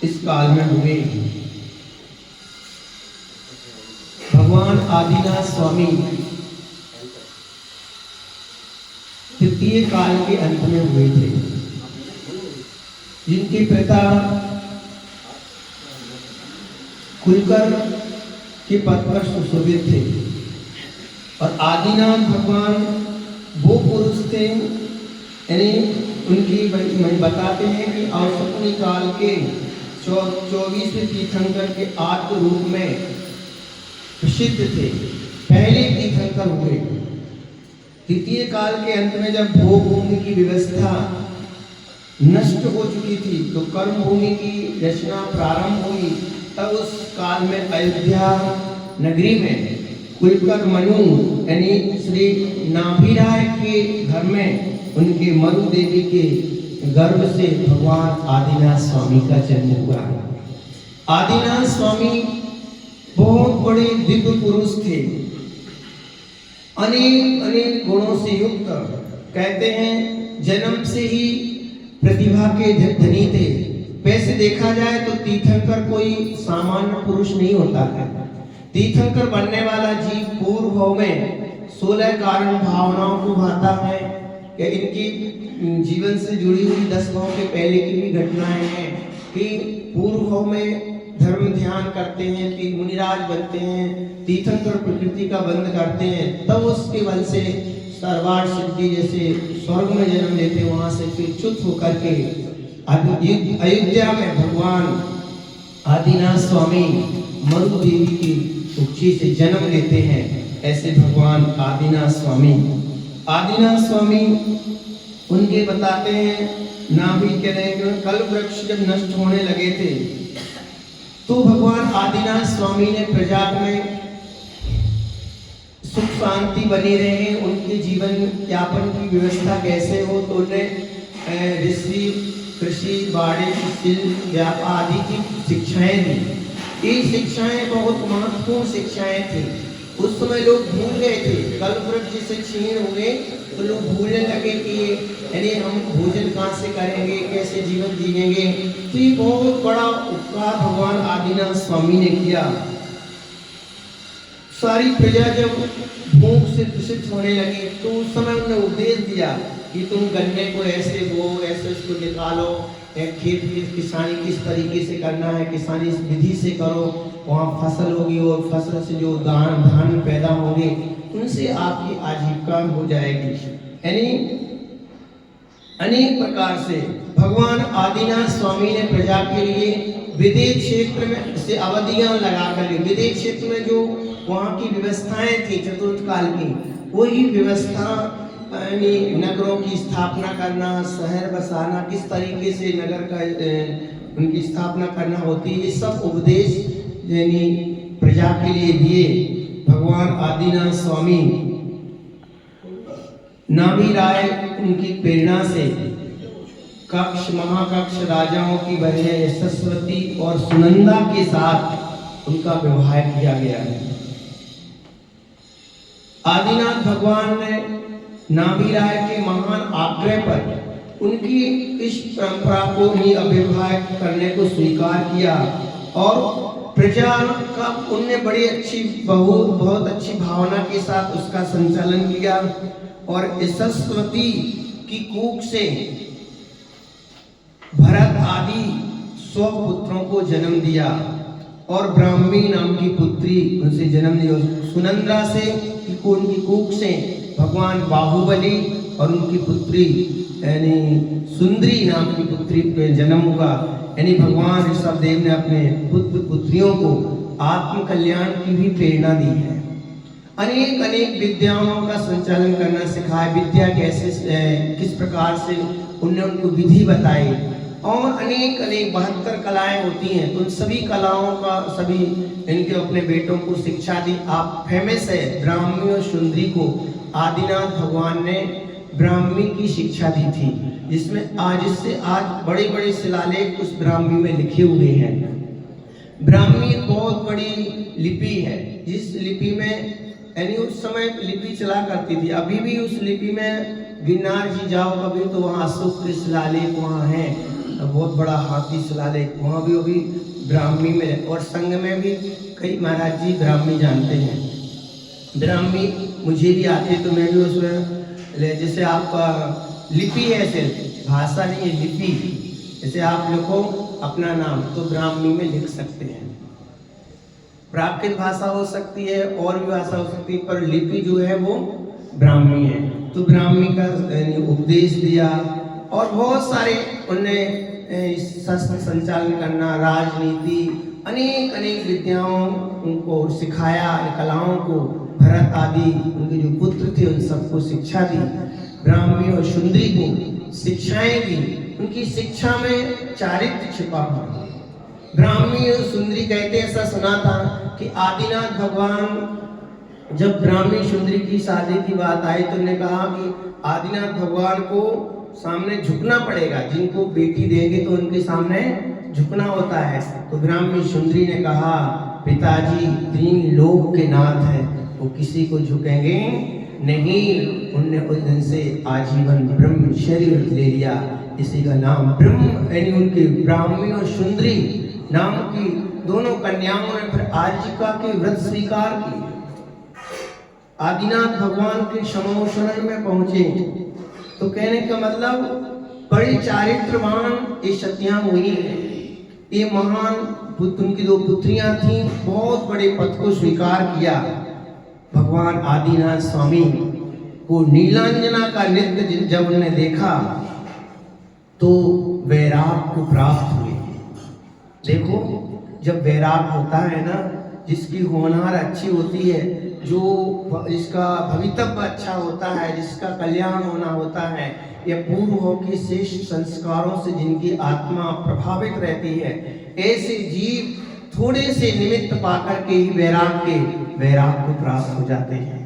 इस काल में हुए। भगवान आदिनाथ स्वामी तृतीय काल के अंत में हुए थे, जिनके पिता कुलकर के पद पर सुशोभित थे। और आदिनाथ भगवान वो पुरुष थे, यानी उनकी बताते हैं कि औसतनी काल के 24वें तीर्थंकर के आद्य रूप में प्रसिद्ध थे, पहले तीर्थंकर हुए। तृतीय काल के अंत में जब भोग भूमि की व्यवस्था नष्ट हो चुकी थी तो कर्म भूमि की रचना प्रारंभ हुई। तब उस काल में अयोध्या नगरी में कुलकर मनु यानी श्री नाभिराय के घर में उनके मरु देवी के गर्भ से भगवान आदिनाथ स्वामी का जन्म हुआ। आदिनाथ स्वामी बहुत बड़े दिव्य पुरुष थे, अनेक अनेक गुणों से युक्त। कहते हैं जन्म से ही प्रतिभा के धनी थे। वैसे देखा जाए तो तीर्थंकर कोई सामान्य पुरुष नहीं होता है। तीर्थंकर बनने वाला जीव पूर्व भाव में 16 कारण भावनाओं को भाता है। या इनकी जीवन से जुड़ी हुई 10 भाव के पहले की भी घटनाएं हैं कि पूर्व भाव में धर्म ध्यान करते हैं, फिर मुनिराज बनते हैं, तीर्थंकर प्रकृति का बंध करते हैं, तब उसके बल से सर्वार्थ सिद्धि जैसे स्वर्ग में जन्म लेते, वहां से फिर च्युत होकर के अयोध्या में भगवान आदिनाथ स्वामी मरु देवी की कुक्षी से जन्म लेते हैं। ऐसे भगवान आदिनाथ स्वामी उनके बताते हैं नाभि के कल्प वृक्ष जब नष्ट होने लगे थे तो भगवान आदिनाथ स्वामी ने प्रजा में सुख शांति बनी रहे, उनके जीवन यापन की व्यवस्था कैसे हो, तो उन्हें ऋषि कृषि वाणिज्य शिल्प व्यापार आदि की शिक्षाएं दी। ये शिक्षाएं बहुत महत्वपूर्ण शिक्षाएं थी। उस समय लोग भूल गए थे, कल्प वृक्ष से क्षीण हुए तो लोग भूलने लगे कि यानी हम भोजन कहाँ से करेंगे, कैसे जीवन जिएंगे। तो ये बहुत बड़ा उपकार भगवान आदिनाथ स्वामी ने किया। सारी प्रजा जब भूख से दूषित होने लगी तो उस समय उन्होंने उपदेश दिया कि तुम गन्ने को ऐसे बो, ऐसे उसको निकालो, खेत की किसानी किस तरीके से करना है, किसानी इस विधि से करो, वहाँ फसल होगी और फसल से जो धान पैदा होंगे उनसे आपकी आजीविका हो जाएगी। यानी अनेक प्रकार से भगवान आदिनाथ स्वामी ने प्रजा के लिए विदेश क्षेत्र में से अवधियां लगा कर, विदेश क्षेत्र में जो वहाँ की व्यवस्थाएं थी चतुर्थ काल की, वही व्यवस्था यानी नगरों की स्थापना करना, शहर बसाना, किस तरीके से नगर का उनकी स्थापना करना होती है, ये सब उपदेश यानी प्रजा के लिए दिए भगवान आदिनाथ स्वामी। नाभिराय उनकी प्रेरणा से कक्ष महाकक्ष राजाओं की बहनें यशस्वती और सुनंदा के साथ उनका विवाह किया गया है। आदिनाथ भगवान ने नाभिराय के महान आग्रह पर उनकी इस परंपरा को ही अभिवाह करने को स्वीकार किया और प्रजा का उनने बड़ी अच्छी बहुत अच्छी भावना के साथ उसका संचालन किया। और यशस्वती की कूख से भरत आदि 100 पुत्रों को जन्म दिया और ब्राह्मी नाम की पुत्री उनसे जन्म दिया। सुनंदा से उनकी कूख से भगवान बाहुबली और उनकी पुत्री यानी सुंदरी नाम की पुत्री पे जन्म हुआ। यानी भगवान ऋषभदेव ने अपने पुत्र पुत्रियों को आत्म कल्याण की भी प्रेरणा दी है। अनेक अनेक विद्याओं का संचालन करना सिखाया, विद्या कैसे किस प्रकार से उन्होंने उनको विधि बताई। और अनेक अनेक 72 कलाएं होती हैं, तो उन सभी कलाओं का सभी इनके अपने बेटों को शिक्षा दी। आप फेमस है ब्राह्मी और सुंदरी को आदिनाथ भगवान ने ब्राह्मी की शिक्षा दी थी, जिससे आज बड़े बड़े शिलालेख उस ब्राह्मी में लिखे हुए हैं। ब्राह्मी एक बहुत बड़ी लिपि है, जिस लिपि में यानी उस समय लिपि चला करती थी। अभी भी उस लिपि में गिरनार जी जाओ कभी तो वहाँ अशोक के शिलालेख वहाँ हैं। बहुत बड़ा हाथी शिलालेख, वहाँ भी वो भी ब्राह्मी में, और संघ में भी कई महाराज जी ब्राह्मी जानते हैं। ब्राह्मी मुझे भी आते तो मैं भी उसमें जैसे आप लिपि है, सिर्फ भाषा नहीं है, लिपि। जैसे आप लिखो अपना नाम तो ब्राह्मी में लिख सकते हैं। प्राकृत भाषा हो सकती है और भी भाषा हो सकती है, पर लिपि जो है वो ब्राह्मी है। तो ब्राह्मी का उपदेश दिया और बहुत सारे उनने शस्त्र संचालन करना, राजनीति, अनेक अनेक विद्याओं उनको सिखाया, कलाओं को, भरत आदि उनके जो पुत्र थे उन सबको शिक्षा दी। ब्राह्मी और शुंद्री को शिक्षाएं दी। उनकी शिक्षा में चारित्र छिपा हुआ। ब्राह्मी और सुंदरी कहते हैं, ऐसा सुना था कि आदिनाथ भगवान जब ब्राह्मी सुंदरी की शादी की बात आई तो उन्होंने कहा कि आदिनाथ भगवान को सामने झुकना पड़ेगा, जिनको बेटी देंगे तो उनके सामने झुकना होता है। तो ब्राह्मी सुंदरी ने कहा, पिताजी तीन लोक के नाथ हैं, वो किसी को झुकेंगे नहीं। उनने उस दिन से आजीवन ब्रह्म शरीर ले लिया। इसी का नाम ब्रह्म, यानी उनके ब्राह्मी और सुंदरी नाम की दोनों कन्याओं ने फिर आजीविका के व्रत स्वीकार किए। आदिनाथ भगवान के समोशरण में पहुंचे। तो कहने का मतलब बड़ी चारित्रवान ये सतियां हुई हैं। ये महान उनकी दो पुत्रियां थीं, बहुत बड़े पद को स्वीकार किया। भगवान आदिनाथ स्वामी को नीलांजना का नृत्य जब उन्होंने देखा तो वैराग को प्राप्त हुए। देखो, जब वैराग होता है ना, जिसकी होनहार अच्छी होती है, जो जिसका भवितव्य अच्छा होता है, जिसका कल्याण होना होता है, या पूर्व हो के श्रेष्ठ संस्कारों से जिनकी आत्मा प्रभावित रहती है, ऐसे जीव थोड़े से निमित्त पाकर के ही वैराग को प्राप्त हो जाते हैं।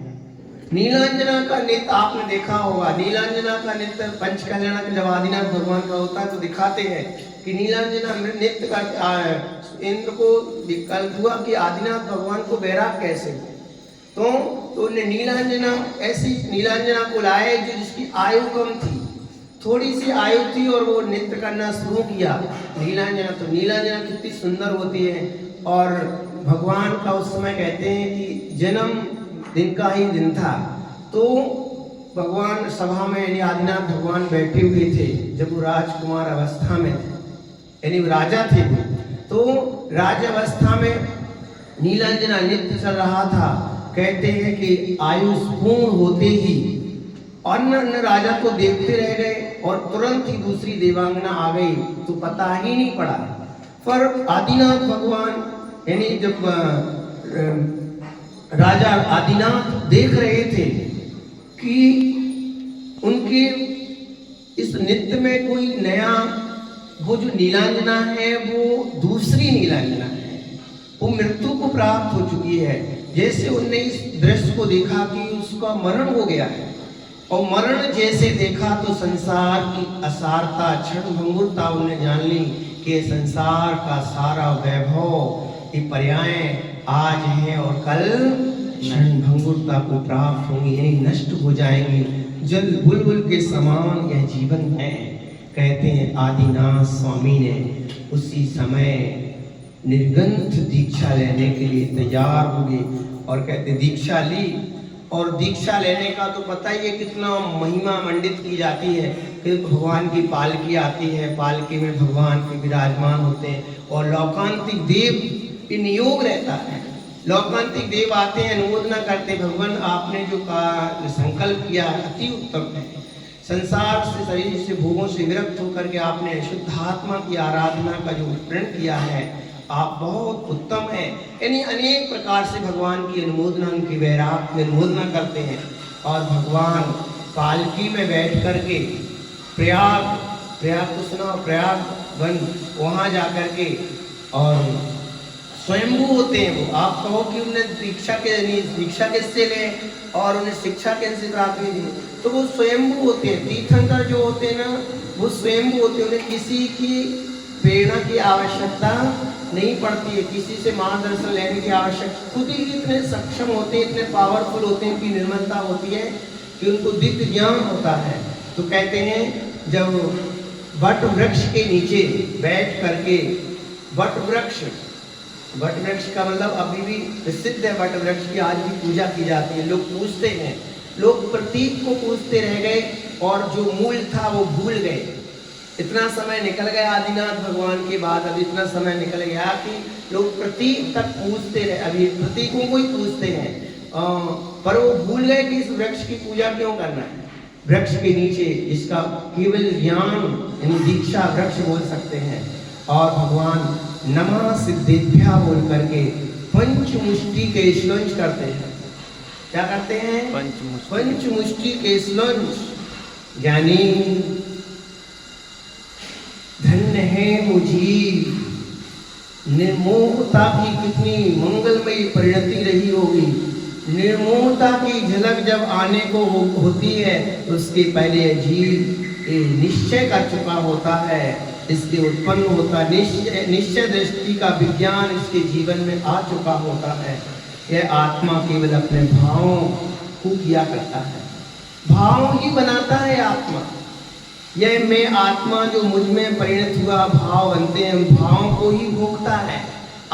नीलांजना का नृत्य आपने देखा होगा। नीलांजना का नृत्य पंचकल्याण का जब आदिनाथ भगवान का होता है तो दिखाते हैं कि नीलांजना नृत्य का इंद्र को विकल्प हुआ कि आदिनाथ भगवान को वैराग कैसे तो उन्हें नीलांजना, ऐसी नीलांजना को लाए जो जिसकी आयु कम थी, थोड़ी सी आयु थी, और वो नृत्य करना शुरू किया। नीलांजना कितनी सुंदर होती है। और भगवान का उस समय कहते हैं कि जन्म दिन का ही दिन था। तो भगवान सभा में, यानी आदिनाथ भगवान बैठे हुए थे जब वो राजकुमार अवस्था में थे, यानी राजा थे वो। तो राज अवस्था में नीलांजना नृत्य चल रहा था। कहते हैं कि आयु पूर्ण होते ही अन्य राजा को देखते रह गए और तुरंत ही दूसरी देवांगना आ गई, तो पता ही नहीं पड़ा। पर आदिनाथ भगवान, यानी जब राजा आदिनाथ देख रहे थे कि उनके इस नृत्य में कोई नया, वो जो नीलांजना है वो दूसरी नीलांजना है, वो मृत्यु को प्राप्त हो चुकी है। जैसे उनने इस दृश्य को देखा कि उसका मरण हो गया है, और मरण जैसे देखा तो संसार की असारता, क्षण भंगुरता उन्हें जान ली कि संसार का सारा वैभव, ये पर्याय आज है और कल क्षण भंगुरता को प्राप्त होंगी, यानी नष्ट हो जाएंगी। जल बुलबुल के समान यह जीवन है। कहते हैं आदिनाथ स्वामी ने उसी समय निर्ग्रंथ दीक्षा लेने के लिए तैयार हो गए, और कहते दीक्षा ली। और दीक्षा लेने का तो पता ही है कितना महिमा मंडित की जाती है। फिर भगवान की पालकी आती है, पालकी में भगवान के विराजमान होते हैं, और लौकांतिक देव की नियोग रहता है। लौकांतिक देव आते हैं, अनुमोदना करते, भगवान आपने जो संकल्प किया अति उत्तम है। संसार से, शरीर से, भोगों से विरक्त होकर के आपने शुद्ध आत्मा की आराधना का जो प्रण किया है, आप बहुत उत्तम है। यानी अनेक प्रकार से भगवान की अनुमोदना, उनकी वैराग की अनुमोदना करते हैं। और भगवान पालकी में बैठ करके प्रयाग को सुना, प्रयाग वन वहाँ जा करके और स्वयंभू होते हैं वो। आप कहो कि उन्हें दीक्षा किससे लें और उन्हें शिक्षा कैसे प्राप्त हुई थी, तो वो स्वयंभू होते हैं। तीर्थंकर जो होते हैं ना, वो स्वयंभू होते हैं, उन्हें किसी की प्रेरणा की आवश्यकता नहीं पड़ती है, किसी से मार्गदर्शन लेने की आवश्यकता, खुद ही इतने सक्षम होते हैं, इतने पावरफुल होते हैं, उनकी निर्मलता होती है कि उनको दिव्य ज्ञान होता है। तो कहते हैं जब वट वृक्ष के नीचे बैठ करके वट वृक्ष का मतलब अभी भी प्रसिद्ध है। वट वृक्ष की आज भी पूजा की जाती है, लोग पूजते हैं। लोग प्रतीक को पूजते रह गए और जो मूल था वो भूल गए। इतना समय निकल गया आदिनाथ भगवान के बाद, अब इतना समय निकल गया कि लोग प्रतीक तक पूजते रहे, अभी प्रतीकों को ही पूजते हैं, पर वो भूल गए कि इस वृक्ष की पूजा क्यों करना है। वृक्ष के नीचे इसका केवल ज्ञान यानी दीक्षा वृक्ष बोल सकते हैं। और भगवान नमः सिद्धेभ्या बोल करके पंचमुष्टि के श्लोंच करते हैं। क्या करते हैं? पंचमुष्टि के श्लोंच। ज्ञानी धन्य है मुझी। निर्मोहता की कितनी मंगलमयी परिणति रही होगी। निर्मोहता की झलक जब आने को होती है तो उसके पहले जीव निश्चय कर चुका होता है, इसके उत्पन्न होता निश्चय दृष्टि का विज्ञान इसके जीवन में आ चुका होता है। यह आत्मा केवल अपने भावों को किया करता है, भाव ही बनाता है आत्मा। यह मैं आत्मा जो मुझ में परिणत हुआ भाव बनते हैं, भावों को ही भोगता है।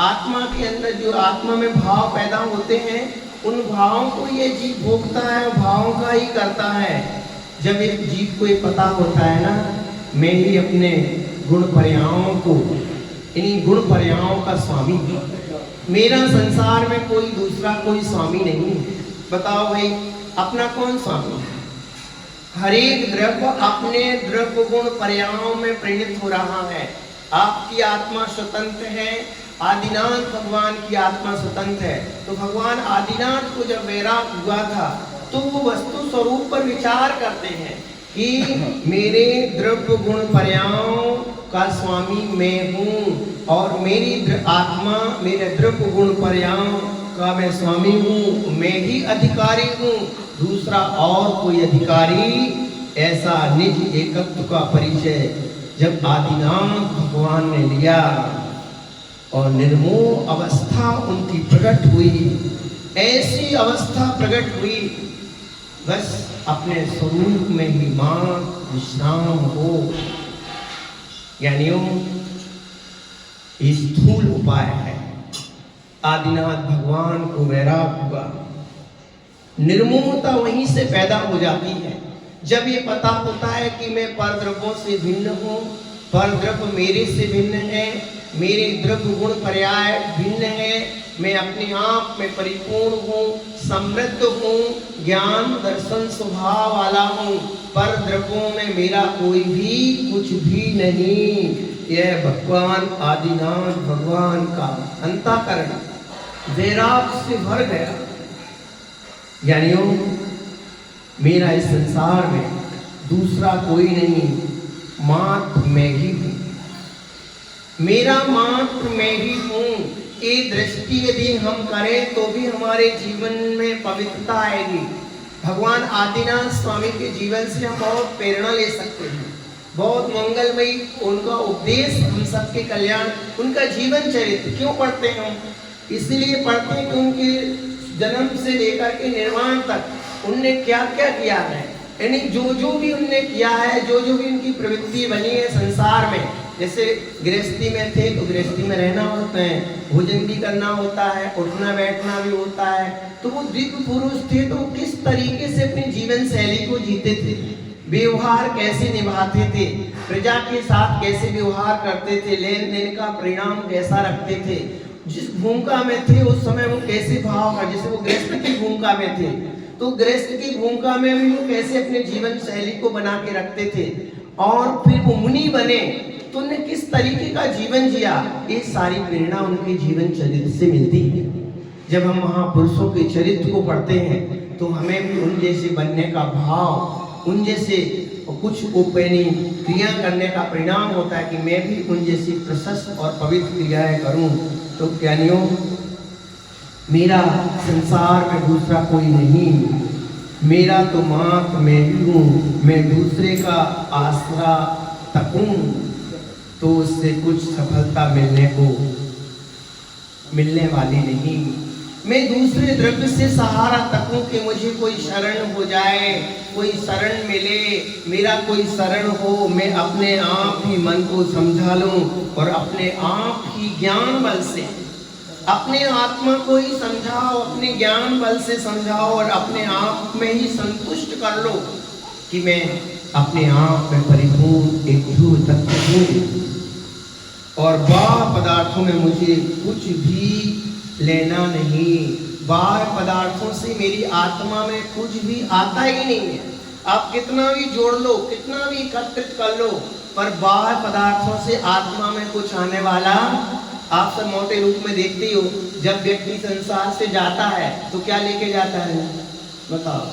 आत्मा के अंदर जो आत्मा में भाव पैदा होते हैं उन भावों को ये जीव भोगता है, भावों का ही करता है। जब एक जीव को ये पता होता है ना, मैं ही अपने गुण पर्यायों को, इन्हीं गुण पर्यायों का स्वामी हूँ, मेरा संसार में कोई दूसरा कोई स्वामी नहीं है। बताओ भाई, अपना कौन स्वामी है? हर एक द्रव्य अपने द्रव्य गुण पर्यायों में परिणत हो रहा है। आपकी आत्मा स्वतंत्र है, आदिनाथ भगवान की आत्मा स्वतंत्र है। तो भगवान आदिनाथ को जब वैराग हुआ था तो वो वस्तु स्वरूप पर विचार करते हैं कि मेरे द्रव्य गुण पर्यायों का स्वामी मैं हूँ और मेरी आत्मा मेरे द्रव्य गुण पर्यायों का मैं स्वामी हूँ, मैं ही अधिकारी हूँ, दूसरा और कोई अधिकारी। ऐसा निज एकत्व का परिचय जब आदिनाथ भगवान ने लिया और निर्मोह अवस्था उनकी प्रकट हुई, ऐसी अवस्था प्रकट हुई बस अपने स्वरूप में ही मां विश्राम हो। यानी स्थूल उपाय है। आदिनाथ भगवान को वैराग हुआ, निर्मोहता वहीं से पैदा हो जाती है। जब ये पता होता है कि मैं परद्रव्यों से भिन्न हूँ, परद्रव्य मेरे से भिन्न है, मेरे द्रव्य गुण पर्याय भिन्न है, मैं अपने आप में परिपूर्ण हूँ, समृद्ध हूँ, ज्ञान दर्शन स्वभाव वाला हूँ, पर द्रव्यों में मेरा कोई भी कुछ भी नहीं। यह भगवान आदिनाथ भगवान का अंतःकरण वैराग से भर गया। यानी मेरा इस संसार में दूसरा कोई नहीं, मात्र मैं ही हूँ, मेरा मात्र मैं ही हूँ। ये दृष्टि यदि हम करें तो भी हमारे जीवन में पवित्रता आएगी। भगवान आदिनाथ स्वामी के जीवन से हम बहुत प्रेरणा ले सकते हैं, बहुत मंगलमयी उनका उपदेश हम सबके कल्याण, उनका जीवन चरित्र क्यों पढ़ते हैं हम? इसलिए पढ़ते हैं कि उनके जन्म से लेकर के निर्वाण तक उनने क्या क्या किया है, यानी जो जो भी उनने किया है, जो जो भी उनकी प्रवृत्ति बनी है संसार में। जैसे गृहस्थी में थे तो गृहस्थी में रहना होता है, भोजन भी करना होता है, उठना बैठना भी होता है। तो वो दिव्य पुरुष थे तो किस तरीके से अपनी जीवन शैली को जीते थे, व्यवहार कैसे निभाते थे, प्रजा के साथ कैसे व्यवहार करते थे, लेन देन का परिणाम कैसा रखते थे, जिस भूमिका में थे उस समय वो कैसे भाव का, जैसे वो गृहस्थ की भूमिका में थे तो गृहस्थ की भूमिका में भी वो कैसे अपने जीवन शैली को बना के रखते थे, और फिर वो मुनि बने तो उन्हें किस तरीके का जीवन जिया, ये सारी प्रेरणा उनके जीवन चरित्र से मिलती है। जब हम महापुरुषों के चरित्र को पढ़ते हैं तो हमें भी उन जैसे बनने का भाव, उन जैसे कुछ ओपनी क्रिया करने का परिणाम होता है कि मैं भी उन जैसी प्रशस्त और पवित्र क्रियाएं करूं। तो ज्ञानियों, मेरा संसार में दूसरा कोई नहीं, मेरा तो मात्र मैं ही हूँ, मैं दूसरे का आसरा तकूं तो उससे कुछ सफलता मिलने वाली नहीं। मैं दूसरे द्रव्य से सहारा तकूं कि मुझे कोई शरण हो जाए, कोई शरण मिले, मेरा कोई शरण हो, मैं अपने आप ही मन को समझा लूं और अपने आप ही ज्ञान बल से अपने आत्मा को ही समझाओ, अपने ज्ञान बल से समझाओ और अपने आप में ही संतुष्ट कर लो कि मैं अपने आप में परिपूर्ण एक ध्रुव तत्व हूँ और बाह्य पदार्थों में मुझे कुछ भी लेना नहीं। बाह्य पदार्थों से मेरी आत्मा में कुछ भी आता ही नहीं है। आप कितना भी जोड़ लो, कितना भी एकत्रित कर लो, पर बाह्य पदार्थों से आत्मा में कुछ आने वाला, आप सब मोटे रूप में देखते हो, जब व्यक्ति संसार से जाता है तो क्या लेके जाता है बताओ?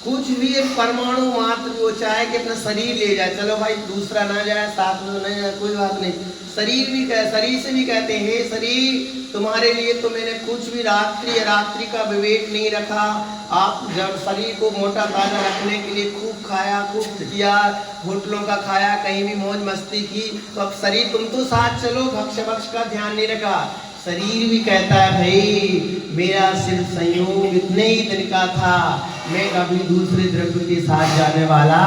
कुछ भी एक परमाणु मात्र वो चाहे कि अपना शरीर ले जाए, चलो भाई दूसरा ना जाए साथ में नहीं जाए कोई बात नहीं, शरीर भी कहे, शरीर से भी कहते हैं हे शरीर तुम्हारे लिए तो मैंने कुछ भी रात्रि का विवेक नहीं रखा। आप जब शरीर को मोटा ताजा रखने के लिए खूब खाया, खूब किया, होटलों का खाया, कहीं भी मौज मस्ती की, तो अब शरीर तुम तो साथ चलो, भक्ष का ध्यान नहीं रखा। शरीर भी कहता है भाई मेरा सिर्फ संयोग इतने ही दिन का था, मैं कभी दूसरे द्रव्य के साथ जाने वाला,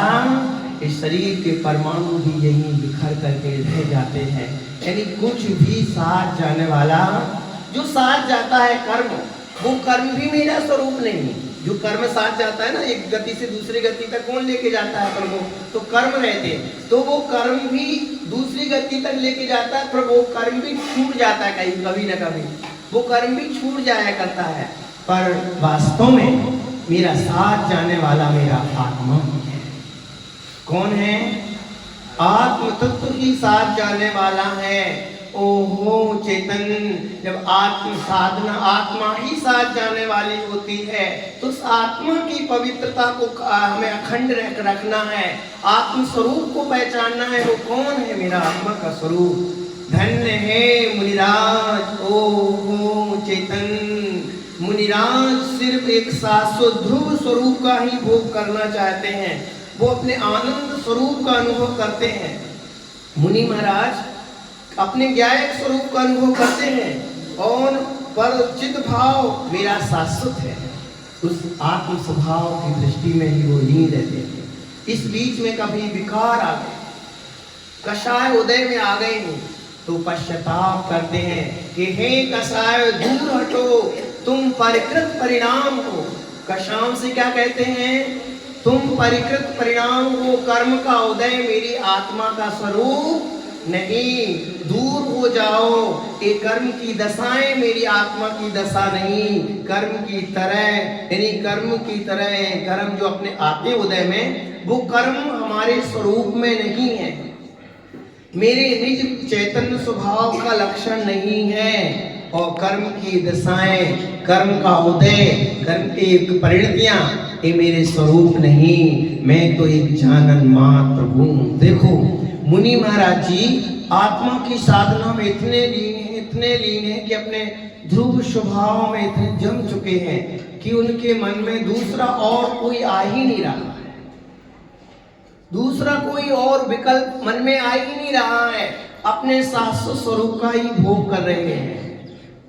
इस शरीर के परमाणु भी यहीं बिखर करके रह जाते हैं। यानी कुछ भी साथ जाने वाला, जो साथ जाता है कर्म, वो कर्म भी मेरा स्वरूप नहीं। जो कर्म साथ जाता है ना, एक गति से दूसरी गति तक कौन लेके जाता है प्रभु? तो कर्म रहते हैं, तो वो कर्म भी दूसरी गति तक लेके जाता है, पर वो कर्म भी छूट जाता है कहीं कभी ना कभी, वो कर्म भी छूट जाया करता है। पर वास्तव में मेरा साथ जाने वाला मेरा आत्मा है। कौन है? आत्म तत्व ही साथ जाने वाला है। ओहो चेतन, जब आत्म साधना आत्मा ही साथ जाने वाली होती है तो उस आत्मा की पवित्रता को हमें अखंड रखना है, आत्म स्वरूप को पहचानना है। वो कौन है? मेरा आत्मा का स्वरूप। धन्य है मुनिराज। ओहो चेतन, मुनिराज सिर्फ एक शाश्वत ध्रुव स्वरूप का ही भोग करना चाहते हैं, वो अपने आनंद स्वरूप का अनुभव करते हैं। मुनि महाराज अपने ज्ञायक स्वरूप का अनुभव करते हैं और पर चित्त भाव मेरा शाश्वत है, उस आत्म स्वभाव की दृष्टि में ही वो लीन रहते हैं। इस बीच में कभी विकार आ गए, कषाय उदय में आ गए नहीं तो पश्चाताप करते हैं कि हे कषाय दूर हटो, तुम परिकृत परिणाम हो। कषायों से क्या कहते हैं? तुम परिकृत परिणाम हो, कर्म का उदय मेरी आत्मा का स्वरूप नहीं, दूर हो जाओ। ये कर्म की दशाएं मेरी आत्मा की दशा नहीं, कर्म की तरह, यानी कर्म की तरह कर्म जो अपने आते उदय में, वो कर्म हमारे स्वरूप में नहीं है, मेरे निज चैतन्य स्वभाव का लक्षण नहीं है। और कर्म की दशाएं, कर्म का उदय, कर्म की एक परिणतियां, ये मेरे स्वरूप नहीं, मैं तो एक जानन मात्र हूँ। देखो मुनि महाराज जी आत्मा की साधना में इतने लीन है कि अपने ध्रुव स्वभाव में इतने जम चुके हैं कि उनके मन में दूसरा और कोई आ ही नहीं रहा है, दूसरा कोई और विकल्प मन में आ ही नहीं रहा है, अपने शाश्वत स्वरूप का ही भोग कर रहे हैं।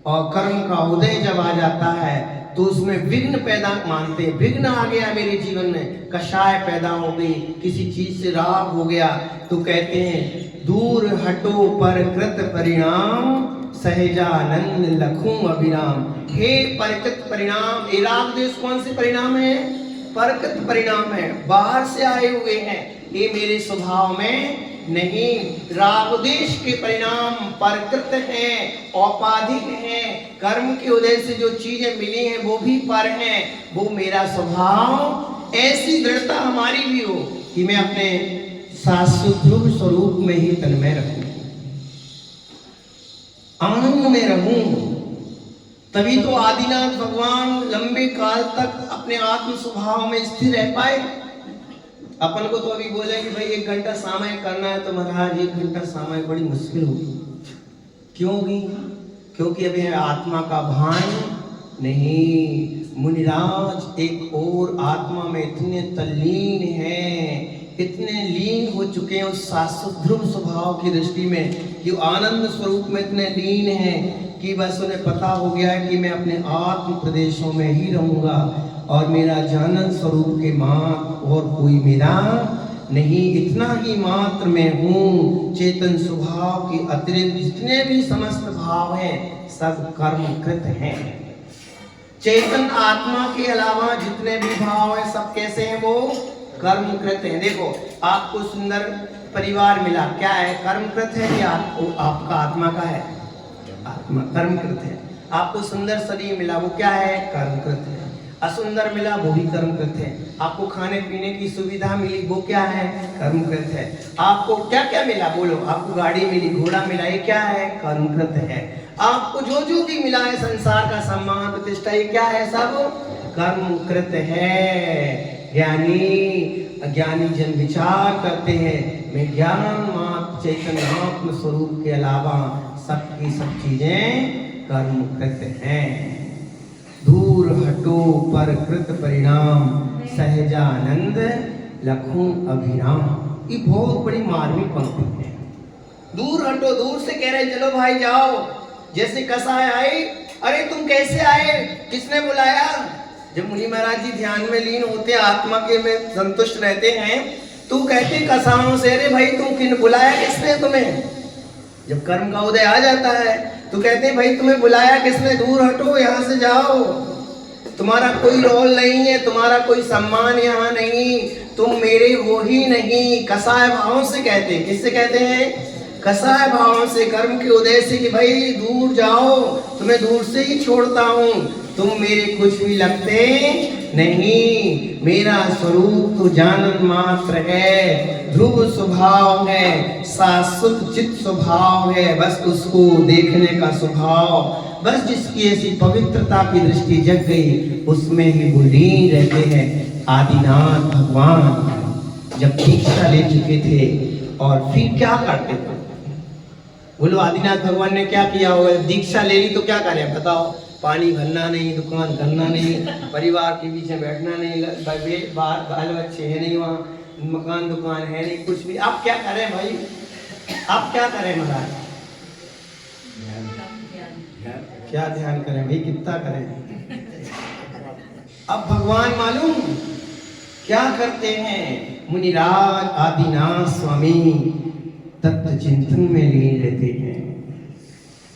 और कर्म का उदय जब आ जाता है तो उसमें विघ्न पैदा मानते हैं, विघ्न आ गया मेरे जीवन में, कषाय पैदा हो गई, किसी चीज से राग हो गया, तो कहते हैं दूर हटो पर कृत परिणाम, सहजानंद लखूं अभिराम। हे परकृत परिणाम, ये राग देश कौन से परिणाम है? परकृत परिणाम है, बाहर से आए हुए हैं, ये मेरे स्वभाव में नहीं। रागदेश के परिणाम परकृत हैं, औपाधिक हैं, कर्म के उदय से जो चीजें मिली हैं वो भी पर हैं, वो मेरा स्वभाव। ऐसी दृढ़ता हमारी भी हो कि मैं अपने शाश्वत ध्रुव स्वरूप में ही तन्मय रहूं, आनंद में रहूं। तभी तो आदिनाथ भगवान लंबे काल तक अपने आत्म स्वभाव में स्थिर रह पाए। अपन को तो अभी बोले कि भाई 1 घंटा सामय करना है, तो महाराज 1 घंटा सामय बड़ी मुश्किल होगी। क्यों होगी? क्योंकि अभी आत्मा का भान नहीं। मुनिराज एक और आत्मा में इतने तल्लीन है इतने लीन हो चुके हैं उस शाश्वत ध्रुव स्वभाव की दृष्टि में कि वो आनंद स्वरूप में इतने लीन हैं कि बस उन्हें पता हो गया है कि मैं अपने आत्म प्रदेशों में ही रहूंगा और मेरा जानन स्वरूप के मां और कोई मेरा नहीं, इतना ही मात्र मैं हूँ। चेतन स्वभाव के अतिरिक्त जितने भी समस्त भाव हैं सब कर्मकृत हैं। चेतन आत्मा के अलावा जितने भी भाव हैं सब कैसे हैं? वो कर्मकृत हैं। देखो आपको सुंदर परिवार मिला, क्या है? कर्मकृत है या आपका आत्मा का है? आत्मा कर्मकृत है। आपको सुंदर शरीर मिला, वो क्या है? कर्मकृत है। असुंदर मिला, वो भी कर्मकृत है। आपको खाने पीने की सुविधा मिली, वो क्या है? कर्मकृत है। आपको क्या क्या मिला? बोलो। आपको गाड़ी मिली, घोड़ा मिला, ये क्या है? कर्मकृत है। आपको जो जो भी मिला है, संसार का सम्मान प्रतिष्ठा, ये क्या है? सब कर्मकृत है। ज्ञानी जन विचार करते हैं मैं ज्ञान मात्र चैतन्य आत्म स्वरूप के अलावा सबकी सब चीजें कर्मकृत हैं। दूर हटो पर कृत परिणाम सहजानंद लखूं अभिराम। ये बहुत बड़ी मार्मिक पंक्ति है। दूर हटो, दूर से कह रहे चलो भाई जाओ। जैसे कसाय आए, अरे तुम कैसे आए, किसने बुलाया? जब मुनि महाराज जी ध्यान में लीन होते आत्मा के में संतुष्ट रहते हैं तो कहते कसायों से, अरे भाई तुम किन बुलाया, किसने तुम्हें? जब कर्म का उदय आ जाता है तो कहते हैं भाई तुम्हें बुलाया किसने, दूर हटो, यहाँ से जाओ, तुम्हारा कोई रोल नहीं है, तुम्हारा कोई सम्मान यहाँ नहीं, तुम मेरे हो ही नहीं। कसाय भावों से कहते हैं। किससे कहते हैं? कसाय भावों से, कर्म के उदय से कि भाई दूर जाओ, तुम्हें दूर से ही छोड़ता हूँ, तुम मेरे कुछ भी लगते नहीं। मेरा स्वरूप तो जानन मात्र है, ध्रुव स्वभाव है, शाश्वत चित स्वभाव है, बस उसको देखने का स्वभाव। बस जिसकी ऐसी पवित्रता की दृष्टि जग गई उसमें ही वो लीन रहते हैं। आदिनाथ भगवान जब दीक्षा ले चुके थे और फिर क्या करते थे? बोलो आदिनाथ भगवान ने क्या किया होगा? दीक्षा ले ली तो क्या करें बताओ? पानी भरना नहीं, दुकान करना नहीं, परिवार के बीच में बैठना नहीं, बाल बच्चे हैं नहीं, वहाँ मकान दुकान है नहीं, कुछ भी। आप क्या करें भाई? आप क्या करें महाराज? क्या ध्यान करें भाई? कितना करें? अब भगवान मालूम क्या करते हैं? मुनिराज आदिनाथ स्वामी तत्व चिंतन में लीन रहते हैं।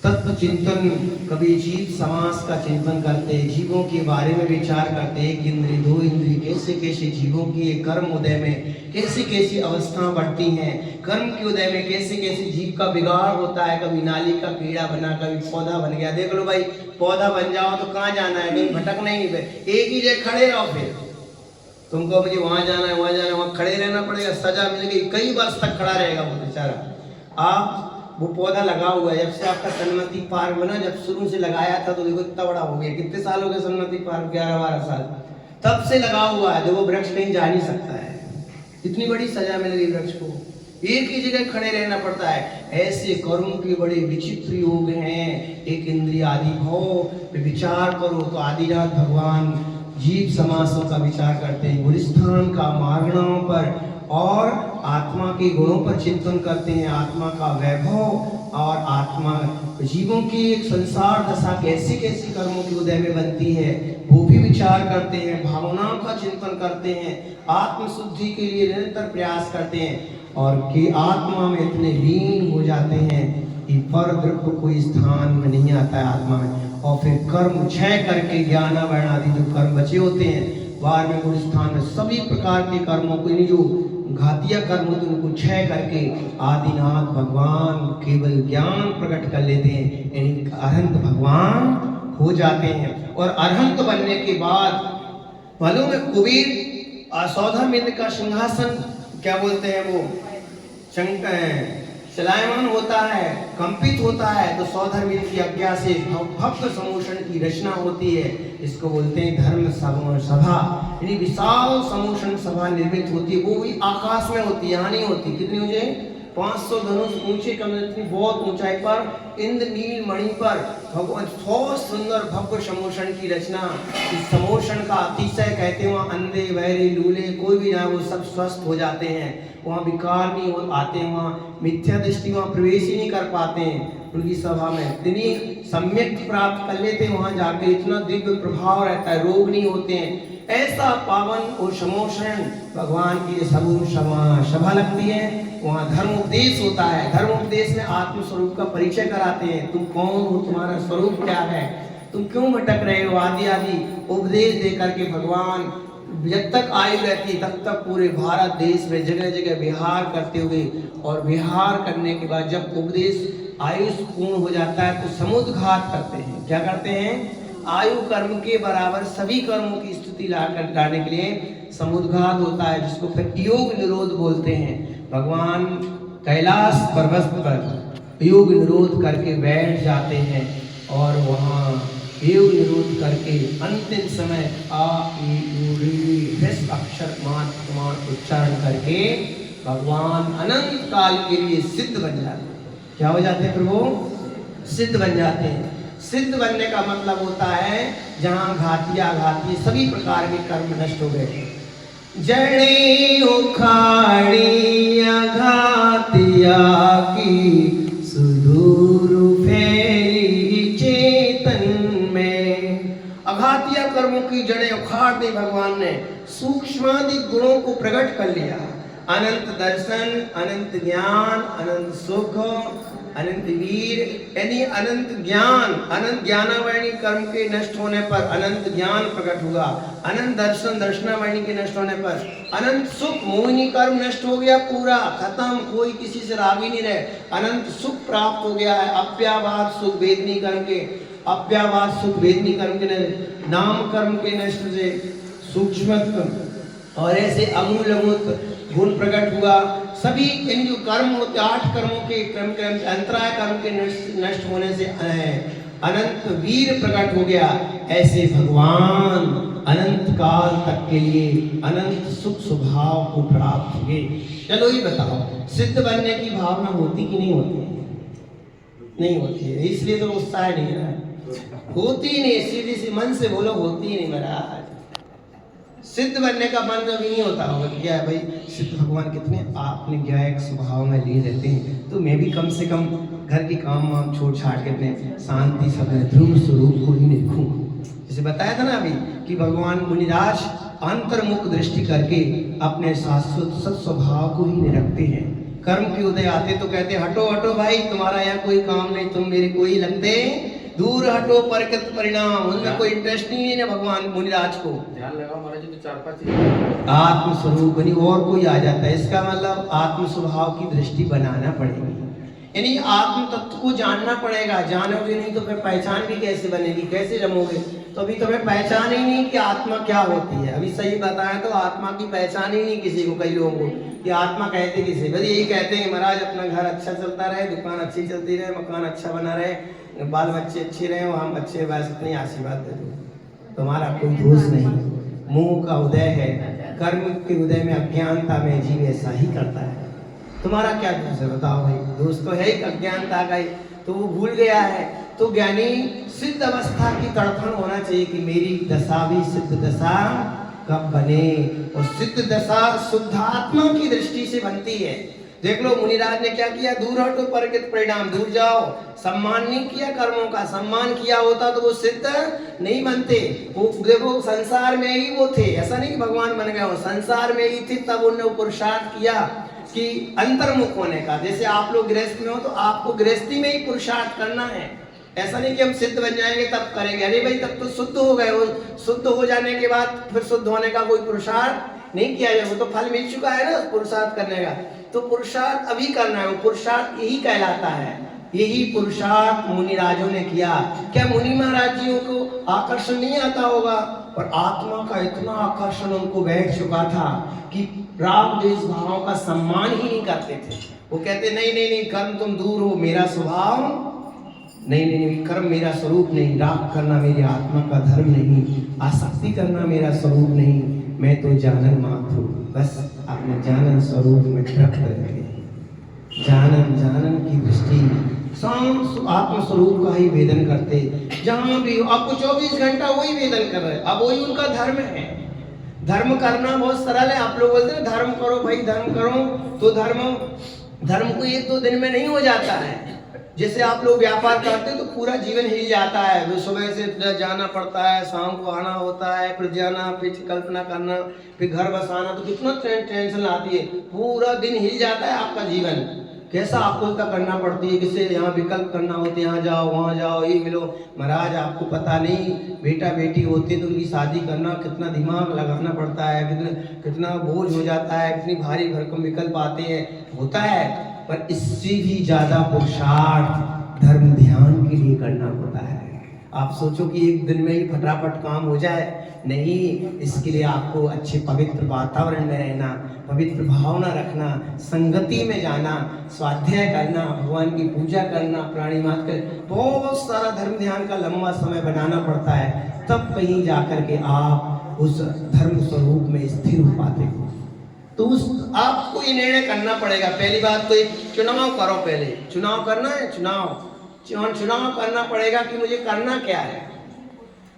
तत्व चिंतन, कभी जीव समाज का चिंतन करते, जीवों के बारे में विचार करते, एक इंद्री दो इंद्री कैसे कैसे जीवों की कर्म उदय में कैसी कैसी अवस्थाएं बढ़ती हैं, कर्म के उदय में कैसे कैसे जीव का बिगाड़ होता है, कभी नाली का कीड़ा बना, कभी पौधा बन गया। देख लो भाई, पौधा बन जाओ तो कहाँ जाना है? कहीं भटकना ही नहीं, एक ही जगह खड़े रहो। फिर तुमको मुझे वहां जाना है, वहां जाना है, वहां खड़े रहना पड़ेगा, सजा मिलेगी, कई वर्ष तक खड़ा रहेगा वो बेचारा। आप वो पौधा लगा हुआ है, जब से आपका सन्मति पार्क बना, जब शुरू से लगाया था तो देखो इतना बड़ा हो गया। कितने साल हो गए सन्मति पार्क? 11-12 साल तब से लगा हुआ है। देखो वृक्ष कहीं जा नहीं सकता है, इतनी बड़ी सजा मिल गई वृक्ष को, एक ही जगह खड़े रहना पड़ता है। ऐसे कर्म के बड़े विचित्र योग हैं। एक इंद्रिय आदि भाव पे विचार करो तो आदिनाथ भगवान जीव समासों का विचार करते हैं, गुलिस्थान का, मार्गणाओं पर और आत्मा के गुणों पर चिंतन करते हैं, आत्मा का वैभव और आत्मा जीवों की एक संसार दशा कैसी कैसी कर्मों के उदय में बनती है वो भी विचार करते हैं, भावनाओं का चिंतन करते हैं, आत्म शुद्धि के लिए निरंतर प्रयास करते हैं और कि आत्मा में इतने लीन हो जाते हैं कि पर द्रव्य कोई स्थान में नहीं आता है आत्मा में। और फिर कर्म क्षय करके ज्ञान वर्ण आदि जो कर्म बचे होते हैं बाद में गुण स्थान में सभी प्रकार के कर्मों को, जो घातिया कर्म होते हैं उनको क्षय करके आदिनाथ भगवान केवल ज्ञान प्रकट कर लेते हैं, यानी अरहंत भगवान हो जाते हैं। और अरहंत बनने के बाद मालूम है कुबेर सौदामित्र का सिंहासन क्या बोलते हैं वो चलायमान होता है, कंपित होता है, तो सौधर्मित्र की आज्ञा से भक्त समूषण की रचना होती है। इसको बोलते हैं धर्म सभा, यानी विशाल समूषण सभा निर्मित होती है। वो भी आकाश में होती है, यहाँ नहीं होती। कितनी ऊंचे? 500 धनुष ऊंचे कमल बहुत ऊंचाई पर इंद्र नील मणि पर भगवान बहुत सुंदर भव्य समोषण की रचना। इस समोषण का अतिशय कहते हैं, वहाँ अंधे बहरे लूले कोई भी ना वो सब स्वस्थ हो जाते हैं, वहाँ विकार नहीं हो आते, वहाँ मिथ्या दृष्टि वहाँ प्रवेश ही नहीं कर पाते हैं। उनकी सभा में इतनी सम्यक प्राप्त कर लेते हैं, वहाँ जाकर इतना दिव्य प्रभाव रहता है, रोग नहीं होते हैं। ऐसा पावन और समोषण भगवान की सभा लगती है, वहाँ धर्म उपदेश होता है। धर्म उपदेश में आत्म स्वरूप का परिचय कराते हैं, तुम कौन हो, तुम्हारा स्वरूप क्या है, तुम क्यों भटक रहे हो, आदि आदि उपदेश दे करके भगवान जब तक आयु रहती तब तक पूरे भारत देश में जगह जगह विहार करते हुए, और विहार करने के बाद जब उपदेश आयु पूर्ण हो जाता है तो समुद्घात करते हैं। क्या करते हैं? आयु कर्म के बराबर सभी कर्मों की स्तुति लाने के लिए समुद्घात होता है, जिसको फिर योग निरोध बोलते हैं। भगवान कैलाश पर्वत पर योग निरोध करके बैठ जाते हैं और वहाँ योग निरोध करके अंतिम समय आ ई उ री अक्षर मात्र उच्चारण करके भगवान अनंत काल के लिए सिद्ध बन जाते हैं। क्या हो जाते हैं प्रभु? सिद्ध बन जाते हैं। सिद्ध बनने का मतलब होता है जहाँ घाती सभी प्रकार के कर्म नष्ट हो गए। जड़े उखाड़ी अघातिया की सुदूर फैली चेतन में। अघातिया कर्मों की जड़ें उखाड़ दी भगवान ने, सूक्ष्मादि गुणों को प्रकट कर लिया। अनंत दर्शन, अनंत ज्ञान, अनंत सुख, अनंत वीर, यानी अनंत ज्ञान। अनंत ज्ञानावरणी कर्म के नष्ट होने पर अनंत ज्ञान प्रकट होगा। अनंत दर्शन, दर्शनावरणी के नष्ट होने पर अनंत सुख, मोहिनी कर्म नष्ट हो गया, पूरा खत्म, कोई किसी से राग ही नहीं रहे, अनंत सुख प्राप्त हो गया है। अव्यावाद सुख वेदनी कर्म के, अव्यावाद सुख वेदनी कर्म के नाम कर्म के नष्ट से सूक्ष्म और ऐसे अमूल अमूत गुण प्रकट हुआ। सभी इन जो कर्म होते 8 कर्मों के क्रम अंतराय कर्म के नष्ट होने से अनंत वीर प्रकट हो गया। ऐसे भगवान अनंत काल तक के लिए अनंत सुख स्वभाव को प्राप्त हुए। चलो ये बताओ, सिद्ध बनने की भावना होती कि नहीं होती? नहीं होती है, इसलिए तो उत्साह नहीं रहा। होती नहीं, सीधी सी मन से बोलो, होती नहीं महाराज। सिद्ध बनने का मन कभी नहीं होता होगा। क्या है भाई, सिद्ध भगवान कितने आपने गायक स्वभाव में लिए रहते हैं, तो मैं भी कम से कम घर की काम वाम छोड़ छाड़ के अपने शांति से अपने ध्रुव स्वरूप को ही देखूं। जैसे बताया था ना अभी कि भगवान मुनिराज अंतर्मुख दृष्टि करके अपने शाश्वत सत स्वभाव को ही निरखते हैं। कर्म के उदय आते तो कहते हटो हटो भाई, तुम्हारा यहाँ कोई काम नहीं, तुम मेरे कोई लगते, दूर हटो परकत परिणाम। उनमें कोई इंटरेस्ट नहीं है भगवान मुनिराज को। ध्यान लगाओ महाराज, तो 4-5 आत्म स्वरूप बनी और कोई आ जाता है। इसका मतलब आत्म स्वभाव की दृष्टि बनाना पड़ेगी, यानी आत्म तत्व को जानना पड़ेगा। जानोगे नहीं तो फिर पहचान भी कैसे बनेगी, कैसे जमोगे? तो अभी तुम्हें पहचान ही नहीं कि आत्मा क्या होती है। अभी सही बताया तो आत्मा की पहचान ही नहीं किसी को, कई लोगों को, कि आत्मा कहते किसे। बस यही कहते हैं महाराज अपना घर अच्छा चलता रहे, दुकान अच्छी चलती रहे, मकान अच्छा बना रहे, बाल बच्चे अच्छे रहे, हम अच्छे, बस इतनी आशीर्वाद दे दो। तुम्हारा कोई दोष नहीं, मुंह का उदय है, कर्म के उदय में अज्ञानता में जीव ऐसा ही करता है। तुम्हारा क्या दोष है बताओ भाई? दोष तो है ही अज्ञानता का ही, तो वो भूल गया है। तो ज्ञानी सिद्ध अवस्था की तड़फन होना चाहिए कि मेरी दशा भी सिद्ध दशा कब बने। और सिद्ध दशा शुद्धात्मा की दृष्टि से बनती है। देख लो मुनिराज ने क्या किया, दूर हटो परकित परिणाम, दूर जाओ। सम्मान नहीं किया कर्मों का, सम्मान किया होता तो वो सिद्ध नहीं बनते। वो देखो संसार में ही वो थे, ऐसा नहीं कि भगवान बन गए हो, संसार में ही थे, तब उन्होंने पुरुषार्थ किया कि अंतर्मुख होने का। जैसे आप लोग गृहस्थ में हो तो आपको गृहस्थी में ही पुरुषार्थ करना है। ऐसा नहीं कि हम सिद्ध बन जाएंगे तब करेंगे। अरे भाई तब तो शुद्ध हो गए हो, शुद्ध हो जाने के बाद फिर शुद्ध होने का कोई पुरुषार्थ नहीं किया जाए, वो तो फल मिल चुका है ना पुरुषार्थ करने का। तो पुरुषार्थ अभी करना है, वो पुरुषार्थ यही कहलाता है। यही पुरुषार्थ मुनिराजों ने किया। क्या मुनि महाराजियों को आकर्षण नहीं आता होगा? और आत्मा का इतना आकर्षण उनको बैठ चुका था कि राग द्वेष भावों का सम्मान ही नहीं करते थे। वो कहते नहीं नहीं नहीं, कर्म तुम दूर हो, मेरा स्वभाव नहीं नहीं नहीं, कर्म मेरा स्वरूप नहीं, राग करना मेरी आत्मा का धर्म नहीं, आसक्ति करना मेरा स्वरूप नहीं, मैं तो जानन मात्र हूँ। बस अपने जानन स्वरूप में तृप्त रहे। जानन जानन की दृष्टि शांत आत्म स्वरूप का ही वेदन करते, जहां भी आपको 24 घंटा वही वेदन कर रहे हैं। अब वही उनका धर्म है। धर्म करना बहुत सरल है। आप लोग बोलते हैं धर्म करो भाई, धर्म करो, तो धर्म को 1-2 दिन में नहीं हो जाता है। जैसे आप लोग व्यापार करते हैं तो पूरा जीवन हिल जाता है। वो सुबह से जाना पड़ता है, शाम को आना होता है, फिर जाना, फिर कल्पना करना, फिर घर बसाना, तो कितना टेंशन आती है। पूरा दिन हिल जाता है आपका जीवन। कैसा आपको उसका करना पड़ती है, किसे यहाँ विकल्प करना होते, यहाँ जाओ वहाँ जाओ, ये मिलो। महाराज आपको पता नहीं, बेटा बेटी होते तो उनकी शादी करना कितना दिमाग लगाना पड़ता है, कितना बोझ हो जाता है, कितनी भारी भरकम विकल्प आते हैं, होता है। पर इससे भी ज़्यादा पुरुषार्थ धर्म ध्यान के लिए करना होता है। आप सोचो कि एक दिन में ही फटाफट काम हो जाए, नहीं। इसके लिए आपको अच्छे पवित्र वातावरण में रहना, पवित्र भावना रखना, संगति में जाना, स्वाध्याय करना, भगवान की पूजा करना, प्राणिमात कर, बहुत सारा धर्म ध्यान का लंबा समय बनाना पड़ता है। तब कहीं जाकर के आप उस धर्म स्वरूप में स्थिर हो पाते हो। तो उस आपको ये निर्णय करना पड़ेगा। पहली बात तो एक चुनाव करो। पहले चुनाव करना है, चुनाव करना पड़ेगा कि मुझे करना क्या है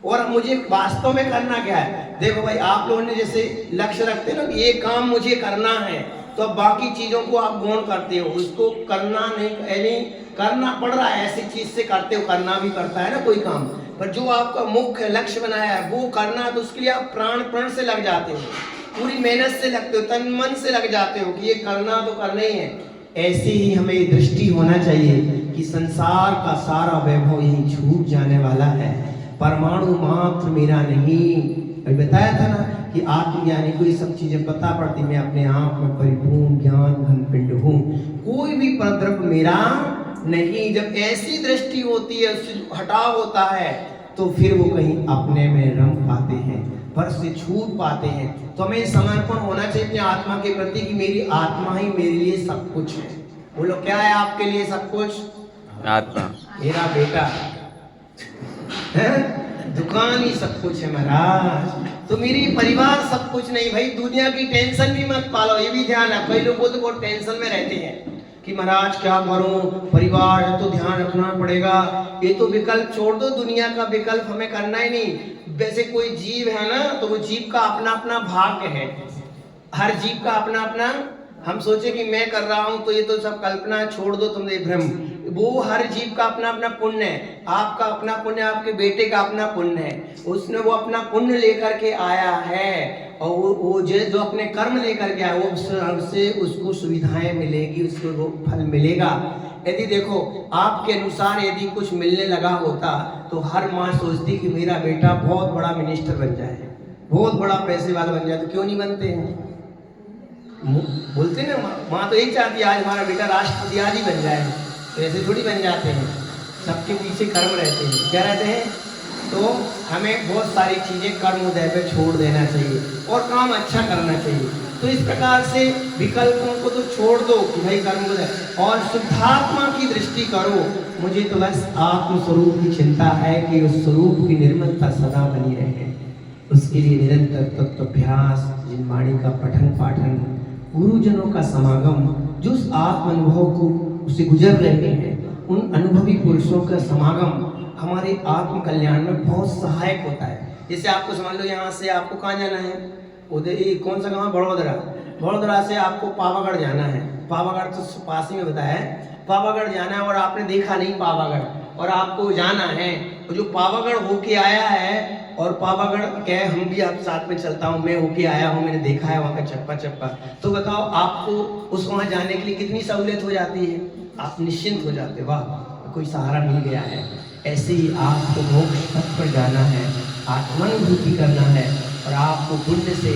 और मुझे वास्तव में करना क्या है। देखो भाई, आप लोगों ने जैसे लक्ष्य रखते ना कि ये काम मुझे करना है, तो अब बाकी चीजों को आप गौण करते हो, उसको करना नहीं करना पड़ रहा है, ऐसी चीज से करते हो। करना भी करता है ना कोई काम, पर जो आपका मुख्य लक्ष्य बनाया है वो करना, तो उसके लिए आप प्राण से लग जाते हो, पूरी मेहनत से लगते हो, तन मन से लग जाते हो कि ये करना तो करना ही है। ऐसे ही हमें दृष्टि होना चाहिए कि संसार का सारा वैभव यही छूट जाने वाला है, परमाणु मात्र मेरा नहीं। अभी बताया था ना कि आत्मज्ञानी को ये सब चीजें पता पड़ती, मैं अपने आप में परिपूर्ण ज्ञान घन पिंड हूँ, कोई भी परद्रव्य मेरा नहीं। जब ऐसी दृष्टि होती है, उससे हटाव होता है, तो फिर वो कहीं अपने में रम पाते हैं, पर से छूट पाते हैं। तो हमें समर्पण होना चाहिए अपनी आत्मा के प्रति कि मेरी आत्मा ही मेरे लिए सब कुछ है। बोलो, क्या है आपके लिए सब कुछ? आत्मा। मेरा बेटा है, दुकान ही सब कुछ है महाराज। तो मेरी परिवार सब कुछ नहीं। भाई दुनिया की टेंशन भी मत पालो, ये भी ध्यान है। कई लोग बोलते बहुत टेंशन में रहते हैं कि महाराज क्या करूं, परिवार है तो ध्यान रखना पड़ेगा, ये तो विकल्प छोड़ दो, दुनिया का विकल्प हमें करना ही नहीं। वैसे कोई जीव है ना, तो वो जीव का अपना अपना भाग्य है। हर जीव का अपना अपना, हम सोचे कि मैं कर रहा हूं तो ये तो सब कल्पना, छोड़ दो तुम ये भ्रम। वो हर जीव का अपना अपना पुण्य है। आपका अपना पुण्य, आपके बेटे का अपना पुण्य है, उसने वो अपना पुण्य लेकर के आया है, और वो जो अपने कर्म लेकर के आया, वो उससे उसको सुविधाएं मिलेगी, उसको वो फल मिलेगा। यदि देखो आपके अनुसार यदि कुछ मिलने लगा होता, तो हर माँ सोचती कि मेरा बेटा बहुत बड़ा मिनिस्टर बन जाए, बहुत बड़ा पैसे वाला बन जाए। तो क्यों नहीं बनते हैं? बोलते ना, माँ तो यही चाहती है आज हमारा बेटा राष्ट्रपति आज ही बन जाए। तो ऐसे थोड़ी बन जाते हैं, सबके पीछे कर्म रहते हैं। क्या रहते हैं? तो हमें बहुत सारी चीजें कर्म उदय पे छोड़ देना चाहिए और काम अच्छा करना चाहिए। तो इस प्रकार से विकल्पों को तो छोड़ दो कि भाई कर्म उदय, और शुद्धात्मा की दृष्टि करो। मुझे तो बस आत्म स्वरूप की चिंता है कि उस स्वरूप की निर्मलता सदा बनी रहे। उसके लिए निरंतर तत्वाभ्यास, जिनवाणी का पठन पाठन, गुरुजनों का समागम, जो उस आत्म अनुभव को उसे गुजर रहे हैं, उन अनुभवी पुरुषों का समागम हमारे आत्म कल्याण में बहुत सहायक होता है। जैसे आपको समझ लो, यहाँ से आपको कहाँ जाना है? उदय, कौन सा गाँव? बड़ोदरा से आपको पावागढ़ जाना है। पावागढ़ तो पास ही में बताया है, पावागढ़ जाना है और आपने देखा नहीं पावागढ़, और आपको जाना है। तो जो पावागढ़ होके आया है, और पावागढ़ क्या है, हम भी आप साथ में चलता हूँ, मैं होके आया हूँ, मैंने देखा है वहाँ का चप्पा, तो बताओ आपको उस वहाँ जाने के लिए कितनी सहूलियत हो जाती है? आप निश्चिंत हो जाते, वाह कोई सहारा मिल गया है। ऐसे ही आपको मोक्ष पथ पर जाना है, आत्मानुभूति करना है, और आपको पुण्य से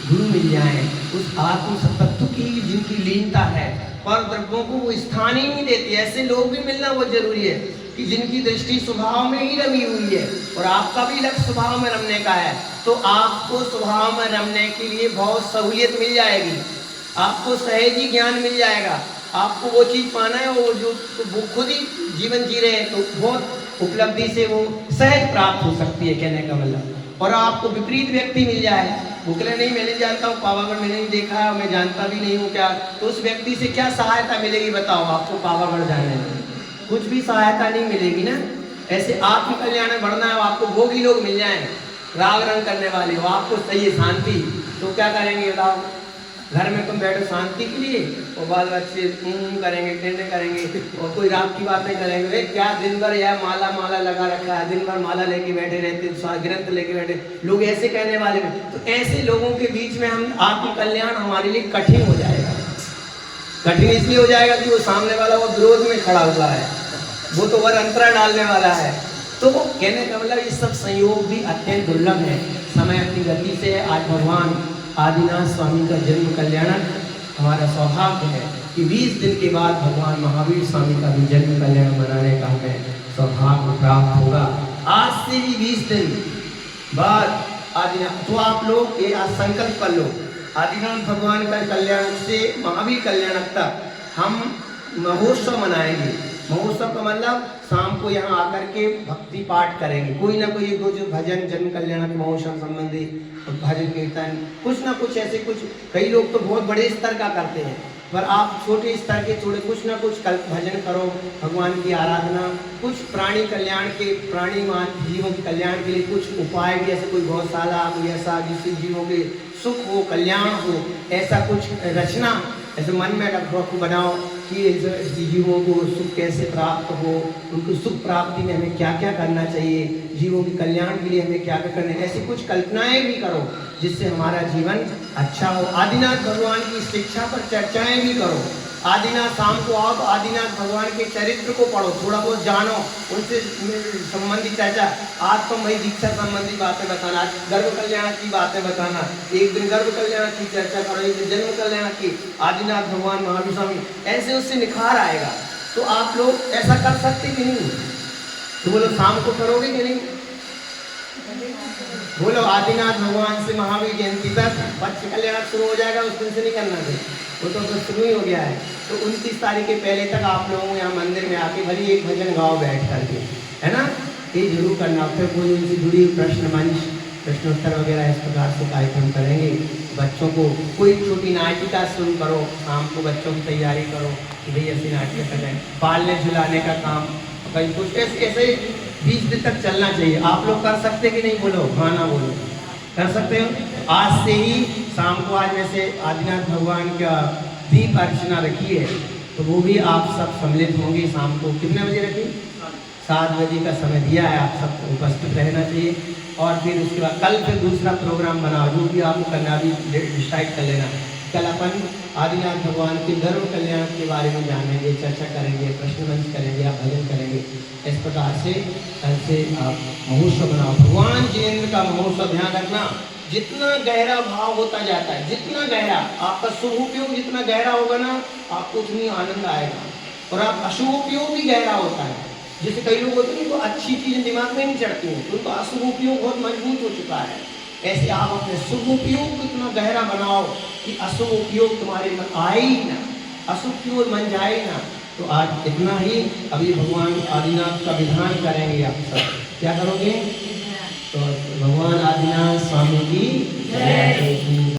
गुरु मिल जाए, उस आत्म सत्व की जिनकी लीनता है, पर द्रव्यों को वो स्थान ही नहीं देती। ऐसे लोग भी मिलना बहुत जरूरी है कि जिनकी दृष्टि स्वभाव में ही रमी हुई है, और आपका भी लक्ष्य स्वभाव में रमने का है, तो आपको स्वभाव में रमने के लिए बहुत सहूलियत मिल जाएगी, आपको सहजी ज्ञान मिल जाएगा। आपको वो चीज़ पाना है, वो खुद ही जीवन जी रहे हैं, तो बहुत उपलब्धि से वो सहज प्राप्त हो सकती है, कहने का मतलब। और आपको विपरीत व्यक्ति मिल जाए बुकले नहीं, मैं नहीं जानता हूँ, पावागढ़ में नहीं देखा, मैं जानता भी नहीं हूँ क्या, तो उस व्यक्ति से क्या सहायता मिलेगी बताओ आपको पावागढ़ जाने में? कुछ भी सहायता नहीं मिलेगी ना। ऐसे आपकी कल्याण में बढ़ना है, आपको भोगी लोग मिल जाएं, राग रंग करने वाले हो, आपको चाहिए शांति, तो क्या करेंगे बताओ? घर में तुम बैठो शांति के लिए और बाल बच्चे करेंगे, टेंडे करेंगे और कोई राग की बात नहीं करेंगे। क्या दिन भर यह माला माला लगा रखा है, दिन भर माला लेके बैठे रहते, ग्रंथ लेके बैठे, लोग ऐसे कहने वाले हैं। तो ऐसे लोगों के बीच में हम आपकी कल्याण हमारे लिए कठिन हो जाएगा। कठिन इसलिए हो जाएगा कि वो सामने वाला वो विरोध में खड़ा हुआ है, वो तो वर अंतरा डालने वाला है। तो कहने का मतलब ये सब संयोग भी अत्यंत दुर्लभ है। समय अपनी गति से आज भगवान आदिनाथ स्वामी का जन्म कल्याणक हमारा सौभाग्य है कि 20 दिन के बाद भगवान महावीर स्वामी का भी जन्म कल्याण मनाने का हमें सौभाग्य प्राप्त होगा। आज से ही 20 दिन बाद आदिनाथ, तो आप लोग ये आज संकल्प कर लो, आदिनाथ भगवान का कल्याण से महावीर कल्याणक तक हम महोत्सव मनाएंगे। महोत्सव का मतलब शाम को यहाँ आकर के भक्ति पाठ करेंगे, कोई ना कोई दो जो भजन जन्म कल्याण के महोत्सव संबंधी भजन कीर्तन कुछ ना कुछ ऐसे कुछ, कई लोग तो बहुत बड़े स्तर का करते हैं, पर आप छोटे स्तर के थोड़े कुछ ना कुछ भजन करो, भगवान की आराधना, कुछ प्राणी कल्याण के, प्राणी मान जीवों के कल्याण के लिए कुछ उपाय भी, ऐसे कोई गौशाला कोई ऐसा जिससे जीवों के सुख हो, कल्याण हो, ऐसा कुछ रचना ऐसे मन में रखो, बनाओ कि जीवों को सुख कैसे प्राप्त हो, उनको सुख प्राप्ति में हमें क्या क्या करना चाहिए, जीवों के कल्याण के लिए हमें क्या क्या करना है, ऐसी कुछ कल्पनाएं भी करो जिससे हमारा जीवन अच्छा हो। आदिनाथ भगवान की शिक्षा पर चर्चाएं भी करो। आदिनाथ शाम को आओ तो आदिनाथ भगवान के चरित्र को पढ़ो, थोड़ा बहुत जानो, उनसे संबंधित चर्चा। आज तो भाई दीक्षा संबंधी बातें बताना, आज गर्भ कल्याण की बातें बताना, एक दिन गर्भ कल्याण की चर्चा करो, एक दिन जन्म कल्याण की, आदिनाथ भगवान महावीर स्वामी, ऐसे उससे निखार आएगा। तो आप लोग ऐसा कर सकते कि नहीं? तो बोलो शाम को करोगे कि नहीं? बोलो आदिनाथ भगवान से महावीर जयंती तक बच्चे कल्याण शुरू हो जाएगा, उस दिन से नहीं करना चाहिए, वो तो शुरू ही हो गया है। तो 29 तारीख के पहले तक आप लोगों को यहाँ मंदिर में आके भली एक भजन गाओ बैठ करके, है ना, ये जरूर करना। फिर कोई उनसे जुड़ी प्रश्न मंच, प्रश्नोत्तर वगैरह इस प्रकार से कार्यक्रम करेंगे। बच्चों को कोई छोटी नाटिका शुरू करो, शाम को बच्चों की तैयारी करो कि भाई ऐसी नाटिका करें, पालने झुलाने का काम, कहीं कुछ ऐसे 20 दिन तक चलना चाहिए। आप लोग कर सकते कि नहीं? बोलो हाँ ना बोलो, कर सकते हो? आज से ही शाम को, आज वैसे आदिनाथ भगवान का दीप अर्चना रखी है, तो वो भी आप सब सम्मिलित होंगे। शाम को कितने बजे रखी? 7 बजे का समय दिया है, आप सबको उपस्थित रहना चाहिए। और फिर उसके बाद कल फिर दूसरा प्रोग्राम बनाओ, जो भी आपको करना भी डिसाइड कर लेना। कल अपन आदिनाथ भगवान के धर्म कल्याण के बारे में जानेंगे, चर्चा करेंगे, प्रश्न मंच करेंगे, आप भजन करेंगे। इस प्रकार से कल से आप महोत्सव बनाओ, भगवान जिनेंद्र का महोत्सव। ध्यान रखना, जितना गहरा भाव होता जाता है, जितना गहरा आपका शुभ उपयोग जितना गहरा होगा ना, आपको उतनी आनंद आएगा। और आप अशुभ उपयोग भी गहरा होता है, जैसे कई लोग होते हैं तो अच्छी चीजें दिमाग में नहीं चढ़ती हैं, तो उनका अशुभ उपयोग बहुत मजबूत हो चुका है। ऐसे आप अपने शुभ उपयोग को इतना गहरा बनाओ कि अशुभ उपयोग तुम्हारे मन आए ही ना, अशुभ की ओर मन जाए ना। तो आज इतना ही, अभी भगवान आदिनाथ का विधान करेंगे। आप सब क्या करोगे? तो भगवान आदिनाथ स्वामी की जय।